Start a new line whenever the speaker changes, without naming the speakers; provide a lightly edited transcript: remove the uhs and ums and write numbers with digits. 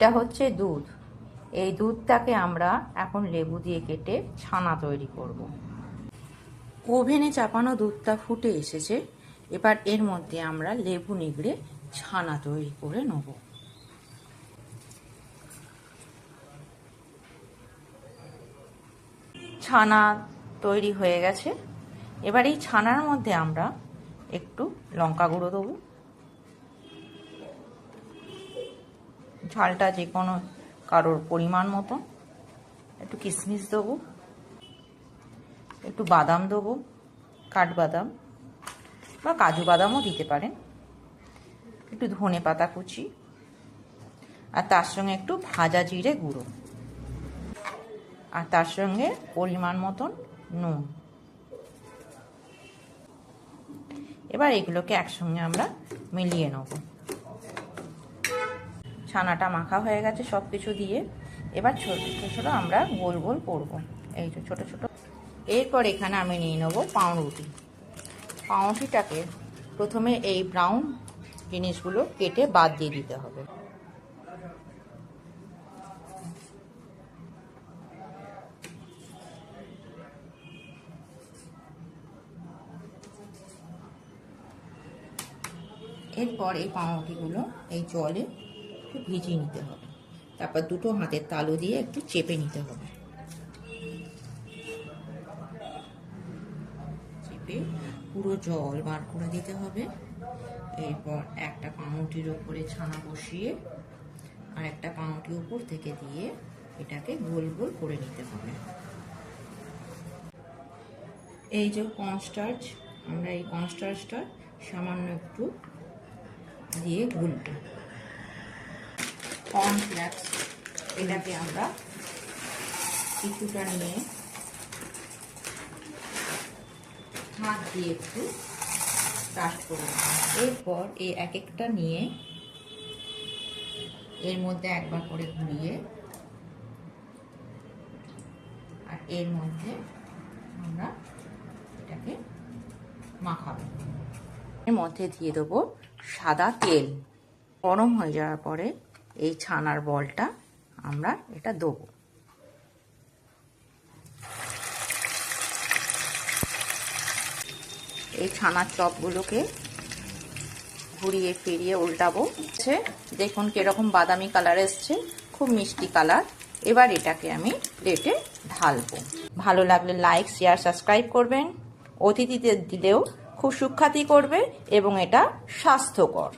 এটা হচ্ছে দুধ। এই দুধটাকে আমরা এখন লেবু দিয়ে কেটে ছানা তৈরি করব। ওভেনে চাপানো দুধটা ফুটে এসেছে। এবার এর মধ্যে আমরা লেবু নিগড়ে ছানা তৈরি করে নেব। ছানা তৈরি হয়ে গেছে। এবার এই ছানার মধ্যে আমরা একটু লঙ্কা গুঁড়ো দেবো, ঝালটা যে কোনো কারোর পরিমাণ মতো, একটু কিশমিশ দেবো, একটু বাদাম দেবো, কাঠবাদাম বা কাজু বাদামও দিতে পারেন, একটু ধনে পাতা কুচি, আর তার সঙ্গে একটু ভাজা জিরে গুঁড়ো, আর তার সঙ্গে পরিমাণ মতন নুন। এবার এগুলোকে একসঙ্গে আমরা মিলিয়ে নেব। ছানাটা মাখা হয়ে গেছে সব কিছু দিয়ে। এবার ছোট ছোট আমরা গোল গোল করব, এই যে ছোট ছোট। এরপর এখানে আমি নিয়ে নেব পাউরুটি। পাউরুটিটাকে প্রথমে এই ব্রাউন জিনিসগুলো কেটে বাদ দিয়ে দিতে হবে। এরপর এই পাউরুটিগুলো এই জলে একটু ভিজিয়ে নিতে হবে। তারপর দুটো হাতের তালু দিয়ে একটু চেপে নিতে হবে। চেপে পুরো জল বার করে দিতে হবে। এরপর একটা পাউরুটির ওপরে ছানা বসিয়ে আর একটা পাউরুটি উপর থেকে দিয়ে এটাকে গোল গোল করে নিতে হবে। এই যে কর্নস্টার্চ, আমরা এই কর্নস্টার্চটা সামান্য একটু দিয়ে গুলব। কর্নফ্লেক্স, এটাকে আমরা কিছুটা নিয়ে হাত দিয়ে একটু টাচ করে নেব। এরপর এই এক একটা নিয়ে এর মধ্যে একবার করে ঘুরিয়ে আর এর মধ্যে আমরা এটাকে মাখাবো। এর মধ্যে দিয়ে দেবো সাদা তেল। গরম হয়ে যাওয়ার পরে এই ছানার বলটা আমরা এটা দেবো। এই ছানার চপগুলোকে ঘুরিয়ে ফিরিয়ে উল্টাবো। দেখুন কিরকম বাদামি কালার এসছে, খুব মিষ্টি কালার। এবার এটাকে আমি প্লেটে ঢালবো। ভালো লাগলে লাইক, শেয়ার, সাবস্ক্রাইব করবেন। অতিথিদের দিলেও খুব সুখ্যাতি করবে এবং এটা স্বাস্থ্যকর।